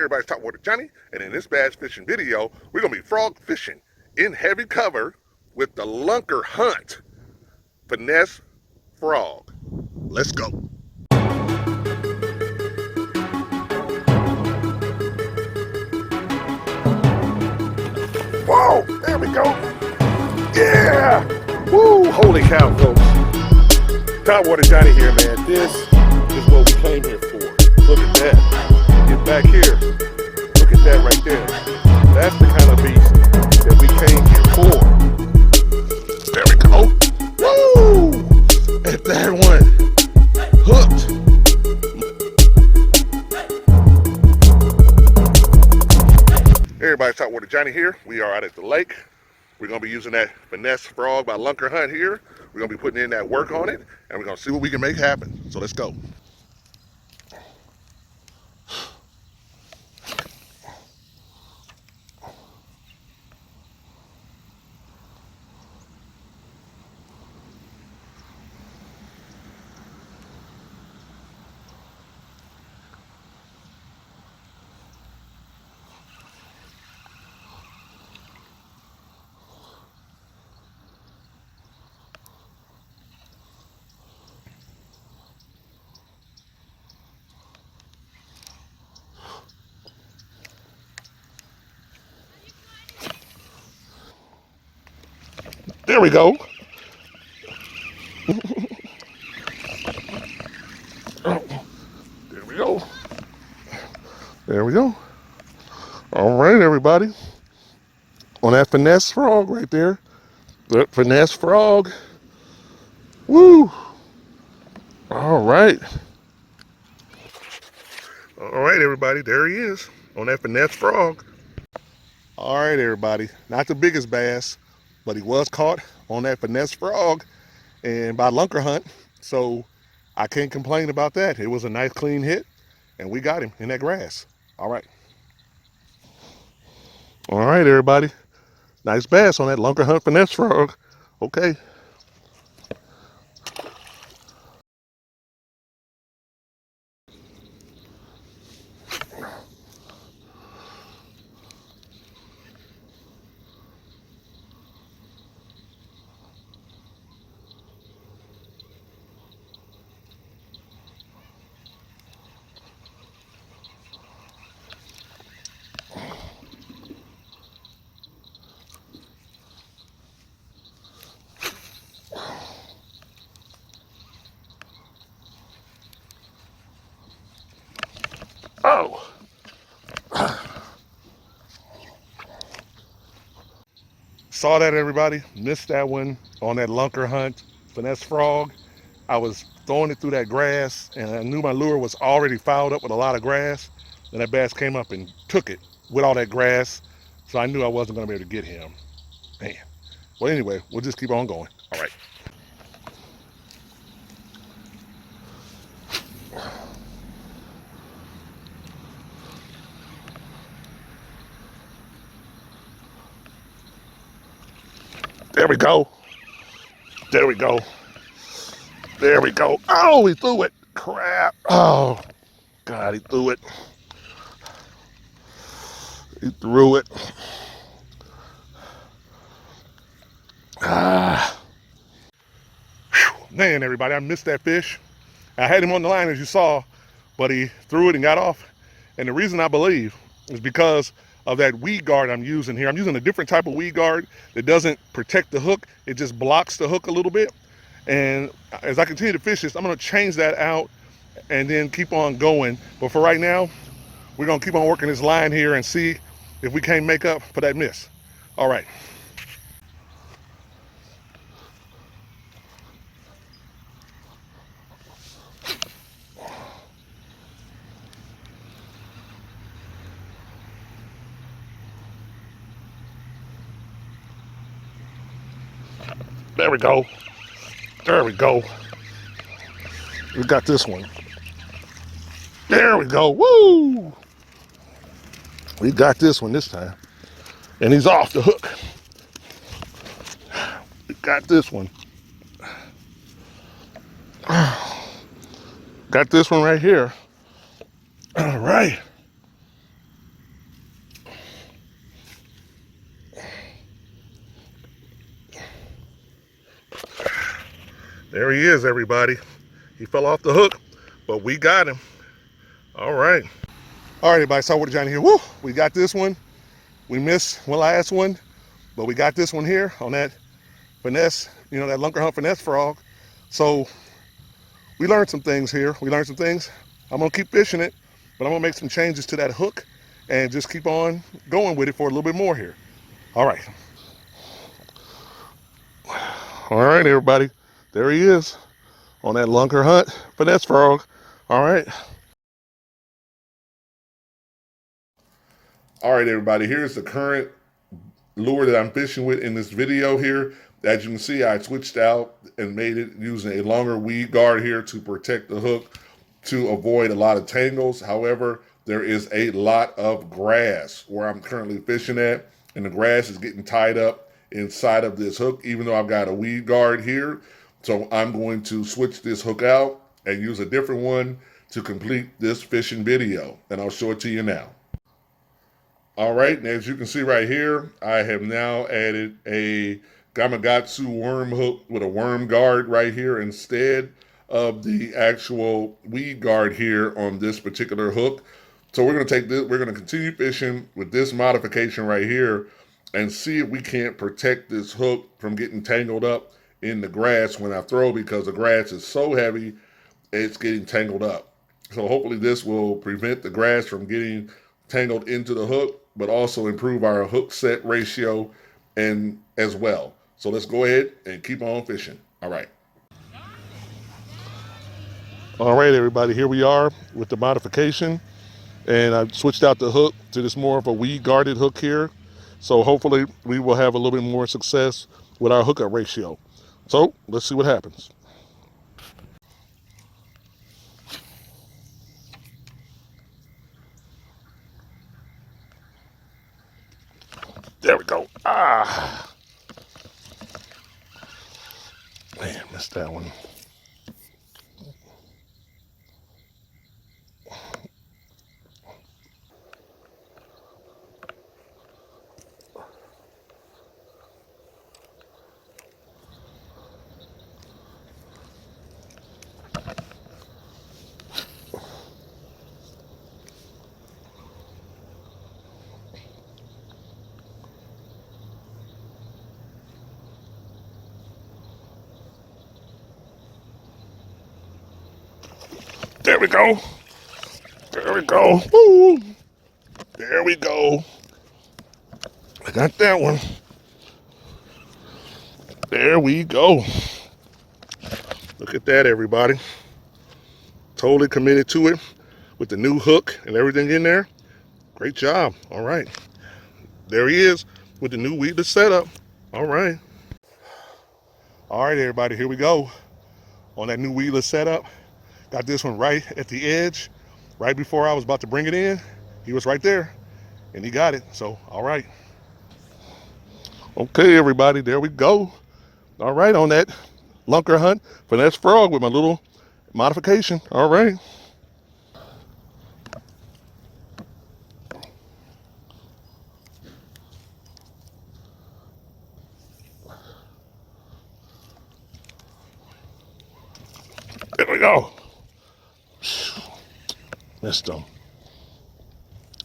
everybody's Topwater Johnny, and in this bass fishing video, we're gonna be frog fishing in heavy cover with the Lunkerhunt Finesse Frog. Let's go. Whoa, there we go. Yeah! Woo, holy cow, folks. Topwater Johnny here, man. This is what we came here for. Look at that. Get back here. Look at that right there. That's the kind of beast that we came here for. There we go. Woo! At that one. Hooked. Everybody, Topwater Johnny here. We are out at the lake. We're going to be using that Finesse Frog by Lunkerhunt here. We're going to be putting in that work on it, and we're going to see what we can make happen. So let's go. There we go. There we go. There we go. All right, everybody. On that Finesse Frog right there. That Finesse Frog. Woo. All right. All right, everybody. There he is on that Finesse Frog. All right, everybody. Not the biggest bass, but he was caught on that Finesse Frog and by Lunkerhunt. So I can't complain about that. It was a nice, clean hit, and we got him in that grass. All right. All right, everybody. Nice bass on that Lunkerhunt Finesse Frog. Okay. Oh. Saw that, everybody. Missed that one on that Lunkerhunt Finesse Frog. I was throwing it through that grass, and I knew my lure was already fouled up with a lot of grass. Then that bass came up and took it with all that grass, so I knew I wasn't going to be able to get him. Man. Well, anyway, we'll just keep on going. All right. There we go. There we go. There we go. Oh, he threw it. Crap. Oh, God, he threw it. He threw it. Ah. Whew. Man, everybody, I missed that fish. I had him on the line, as you saw, but he threw it and got off. And the reason I believe is because of that weed guard I'm using here. I'm using a different type of weed guard that doesn't protect the hook. It just blocks the hook a little bit. And as I continue to fish this, I'm going to change that out and then keep on going. But for right now, we're going to keep on working this line here and see if we can't make up for that miss. All right. There we go. There we go. We got this one. There we go. Woo! We got this one this time. And he's off the hook. We got this one. Got this one right here. All right. There he is, everybody. He fell off the hook, but we got him. All right. All right, everybody, saltwater Johnny here. Woo! We got this one. We missed one last one, but we got this one here on that finesse, that Lunkerhunt Finesse Frog. So we learned some things here. I'm gonna keep fishing it, but I'm gonna make some changes to that hook and just keep on going with it for a little bit more here. All right. All right, everybody. There he is on that Lunkerhunt Finesse Frog. All right. All right, everybody. Here's the current lure that I'm fishing with in this video here. As you can see, I switched out and made it using a longer weed guard here to protect the hook to avoid a lot of tangles. However, there is a lot of grass where I'm currently fishing at, and the grass is getting tied up inside of this hook, even though I've got a weed guard here. So I'm going to switch this hook out and use a different one to complete this fishing video, and I'll show it to you now. All right, and as you can see right here, I have now added a Gamakatsu worm hook with a worm guard right here instead of the actual weed guard here on this particular hook. So we're going to take this, we're going to continue fishing with this modification right here and see if we can't protect this hook from getting tangled up in the grass when I throw, because the grass is so heavy, it's getting tangled up. So hopefully this will prevent the grass from getting tangled into the hook, but also improve our hook set ratio and as well. So let's go ahead and keep on fishing. All right. All right, everybody, here we are with the modification, and I've switched out the hook to this more of a weed guarded hook here. So hopefully we will have a little bit more success with our hookup ratio. So let's see what happens. There we go. Ah, man, missed that one. There we go. There we go. Woo. There we go. I got that one. There we go. Look at that, everybody. Totally committed to it with the new hook and everything in there. Great job. All right. There he is with the new weedless setup. All right. All right, everybody. Here we go on that new weedless setup. Got this one right at the edge, right before I was about to bring it in. He was right there, and he got it. So, all right. Okay, everybody, there we go. All right, on that Lunkerhunt Finesse Frog with my little modification. All right. There we go. Missed him.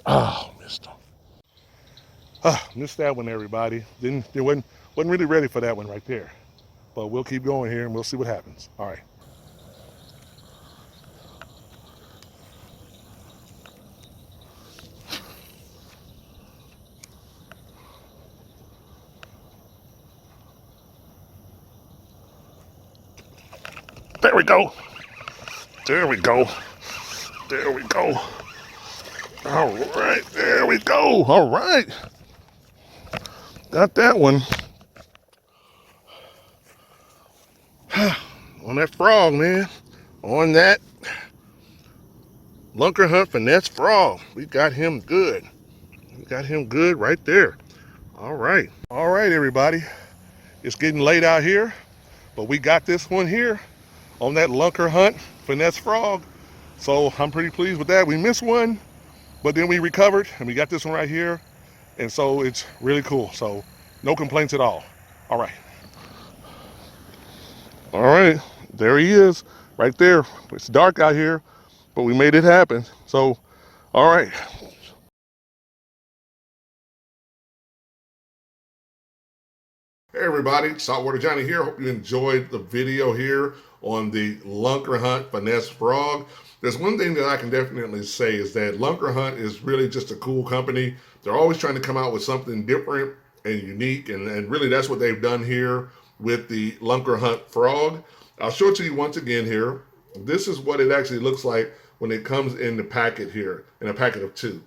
Oh, missed him. Missed that one, everybody. Wasn't really ready for that one right there. But we'll keep going here and we'll see what happens. All right. There we go. There we go. There we go. All right. There we go. All right. Got that one. On that frog, man. On that Lunkerhunt Finesse Frog. We got him good. We got him good right there. All right. All right, everybody. It's getting late out here, but we got this one here on that Lunkerhunt Finesse Frog. So I'm pretty pleased with that. We missed one, but then we recovered and we got this one right here. And so it's really cool. So no complaints at all. All right. All right. there he is, right there. It's dark out here, but we made it happen. So, all right. Hey everybody, Saltwater Johnny here. Hope you enjoyed the video here on the Lunkerhunt Finesse Frog. There's one thing that I can definitely say is that Lunkerhunt is really just a cool company. They're always trying to come out with something different and unique, and really that's what they've done here with the Lunkerhunt Frog. I'll show it to you once again here. This is what it actually looks like when it comes in the packet here, in a packet of 2.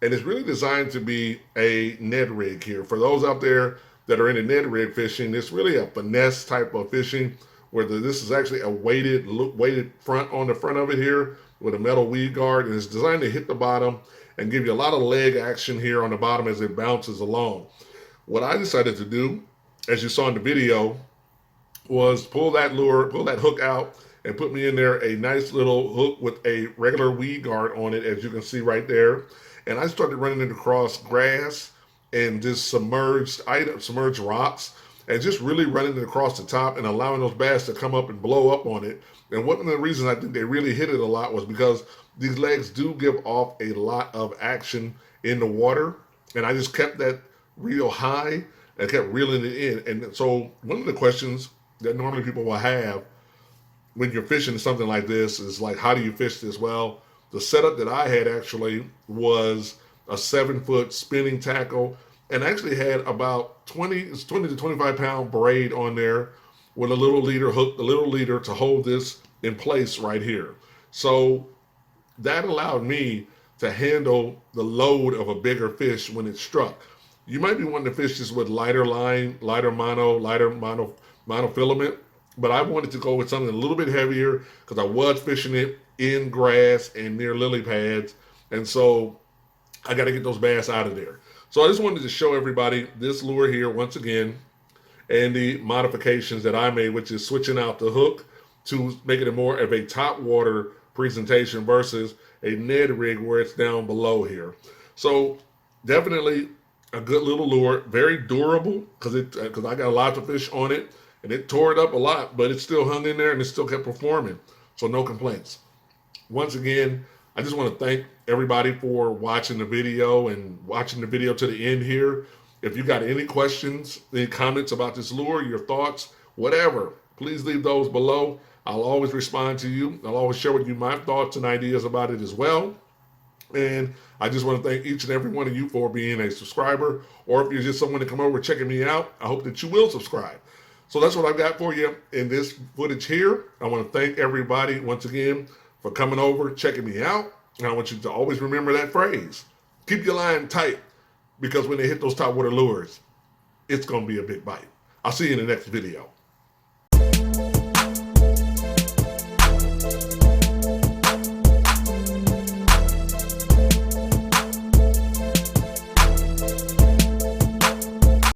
And it's really designed to be a Ned rig here. For those out there that are into Ned rig fishing, it's really a finesse type of fishing where this is actually a weighted front on the front of it here with a metal weed guard, and it's designed to hit the bottom and give you a lot of leg action here on the bottom as it bounces along. What I decided to do, as you saw in the video, was pull that hook out and put me in there a nice little hook with a regular weed guard on it, as you can see right there. And I started running it across grass and just submerged rocks, and just really running it across the top and allowing those bass to come up and blow up on it. And one of the reasons I think they really hit it a lot was because these legs do give off a lot of action in the water. And I just kept that reel high and kept reeling it in. And so one of the questions that normally people will have when you're fishing something like this is like, how do you fish this? Well, the setup that I had actually was a 7-foot spinning tackle, and actually had about 20 to 25 pound braid on there with a little leader hook, the little leader to hold this in place right here. So that allowed me to handle the load of a bigger fish when it struck. You might be wanting to fish this with lighter line, lighter monofilament, but I wanted to go with something a little bit heavier because I was fishing it in grass and near lily pads, and so I got to get those bass out of there. So I just wanted to show everybody this lure here once again, and the modifications that I made, which is switching out the hook to make it more of a top water presentation versus a Ned rig where it's down below here. So definitely a good little lure, very durable because I got a lot of fish on it, and it tore it up a lot, but it still hung in there and it still kept performing. So no complaints. Once again, I just want to thank everybody for watching the video and watching the video to the end here. If you got any questions, any comments about this lure, your thoughts, whatever, please leave those below. I'll always respond to you. I'll always share with you my thoughts and ideas about it as well. And I just want to thank each and every one of you for being a subscriber, or if you're just someone to come over checking me out, I hope that you will subscribe. So that's what I've got for you in this footage here. I want to thank everybody once again for coming over, checking me out. And I want you to always remember that phrase. Keep your line tight, because when they hit those top water lures, it's going to be a big bite. I'll see you in the next video.